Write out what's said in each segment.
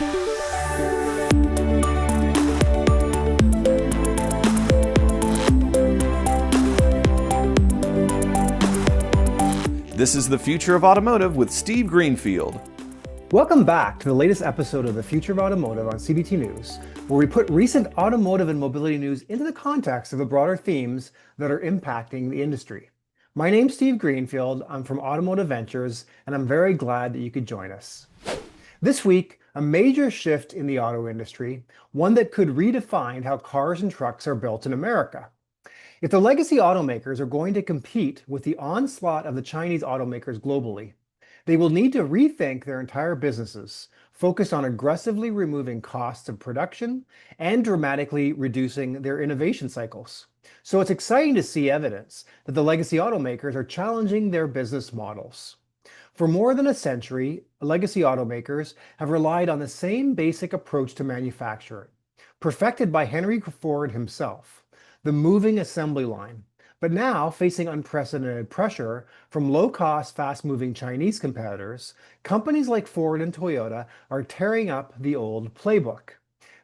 This is the Future of Automotive with Steve Greenfield. Welcome back to the latest episode of the Future of Automotive on CBT News, where we put recent automotive and mobility news into the context of the broader themes that are impacting the industry. My name's Steve Greenfield, I'm from Automotive Ventures, and I'm very glad that you could join us. This week, a major shift in the auto industry, one that could redefine how cars and trucks are built in America. If the legacy automakers are going to compete with the onslaught of the Chinese automakers globally, they will need to rethink their entire businesses, focused on aggressively removing costs of production and dramatically reducing their innovation cycles. So it's exciting to see evidence that the legacy automakers are challenging their business models. For more than a century, legacy automakers have relied on the same basic approach to manufacturing, perfected by Henry Ford himself: the moving assembly line, but now facing unprecedented pressure from low-cost, fast-moving Chinese competitors, companies like Ford and Toyota are tearing up the old playbook.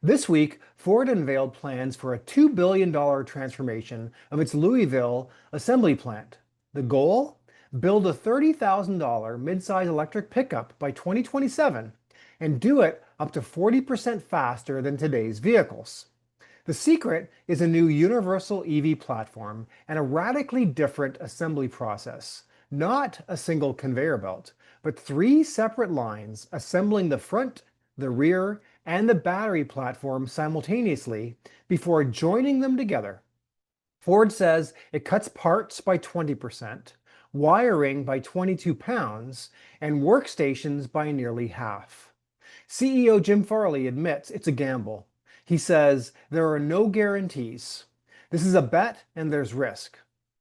This week, Ford unveiled plans for a $2 billion transformation of its Louisville Assembly Plant. The goal? Build a $30,000 midsize electric pickup by 2027 and do it up to 40% faster than today's vehicles. The secret is a new universal EV platform and a radically different assembly process. Not a single conveyor belt, but 3 separate lines assembling the front, the rear, and the battery platform simultaneously before joining them together. Ford says it cuts parts by 20%, wiring by 22 pounds, and workstations by nearly half. CEO Jim Farley admits it's a gamble. He says there are no guarantees. This is a bet and there's risk.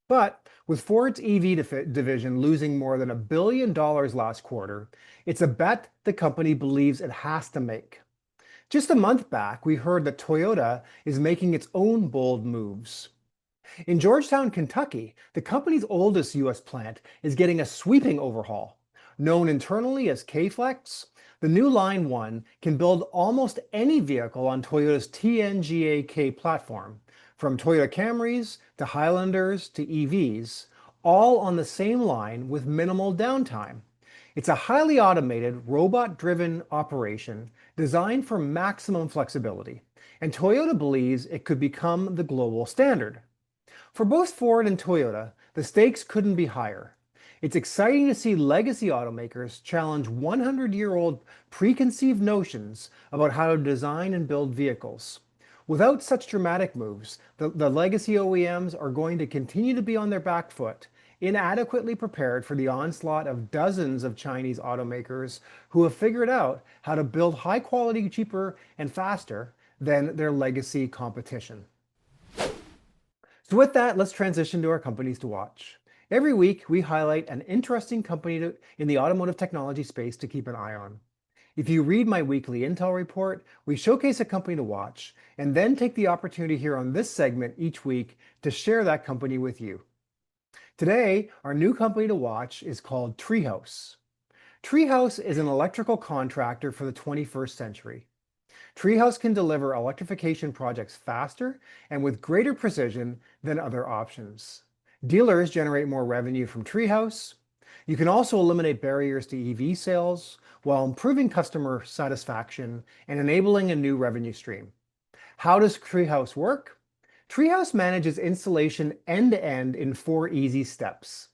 But with Ford's EV division losing more than $1 billion last quarter, it's a bet the company believes it has to make. Just a month back, we heard that Toyota is making its own bold moves. In Georgetown, Kentucky, the company's oldest U.S. plant is getting a sweeping overhaul. Known internally as K-Flex, the new Line 1 can build almost any vehicle on Toyota's TNGA-K platform, from Toyota Camrys to Highlanders to EVs, all on the same line with minimal downtime. It's a highly automated, robot-driven operation designed for maximum flexibility, and Toyota believes it could become the global standard. For both Ford and Toyota, the stakes couldn't be higher. It's exciting to see legacy automakers challenge 100-year-old preconceived notions about how to design and build vehicles. Without such dramatic moves, the legacy OEMs are going to continue to be on their back foot, inadequately prepared for the onslaught of dozens of Chinese automakers who have figured out how to build high quality cheaper and faster than their legacy competition. So with that, let's transition to our companies to watch. Every week, we highlight an interesting company in the automotive technology space to keep an eye on. If you read my weekly Intel report, we showcase a company to watch and then take the opportunity here on this segment each week to share that company with you. Today, our new company to watch is called Treehouse. Treehouse is an electrical contractor for the 21st century. Treehouse can deliver electrification projects faster and with greater precision than other options. Dealers generate more revenue from Treehouse. You can also eliminate barriers to EV sales while improving customer satisfaction and enabling a new revenue stream. How does Treehouse work? Treehouse manages installation end-to-end in 4 easy steps.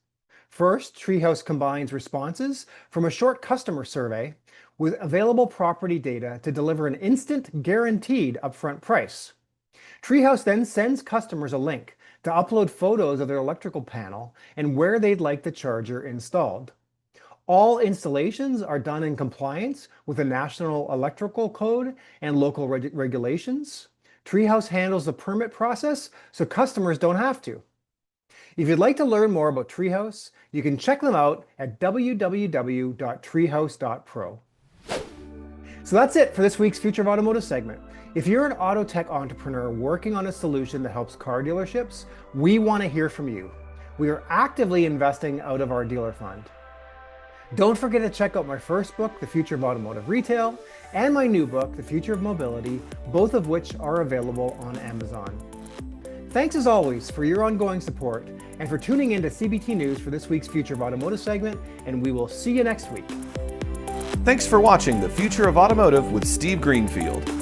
First, Treehouse combines responses from a short customer survey with available property data to deliver an instant, guaranteed upfront price. Treehouse then sends customers a link to upload photos of their electrical panel and where they'd like the charger installed. All installations are done in compliance with the National Electrical Code and local regulations. Treehouse handles the permit process so customers don't have to. If you'd like to learn more about Treehouse, you can check them out at www.treehouse.pro. So that's it for this week's Future of Automotive segment. If you're an auto tech entrepreneur working on a solution that helps car dealerships, we want to hear from you. We are actively investing out of our dealer fund. Don't forget to check out my first book, The Future of Automotive Retail, and my new book, The Future of Mobility, both of which are available on Amazon. Thanks as always for your ongoing support and for tuning in to CBT News for this week's Future of Automotive segment, and we will see you next week. Thanks for watching The Future of Automotive with Steve Greenfield.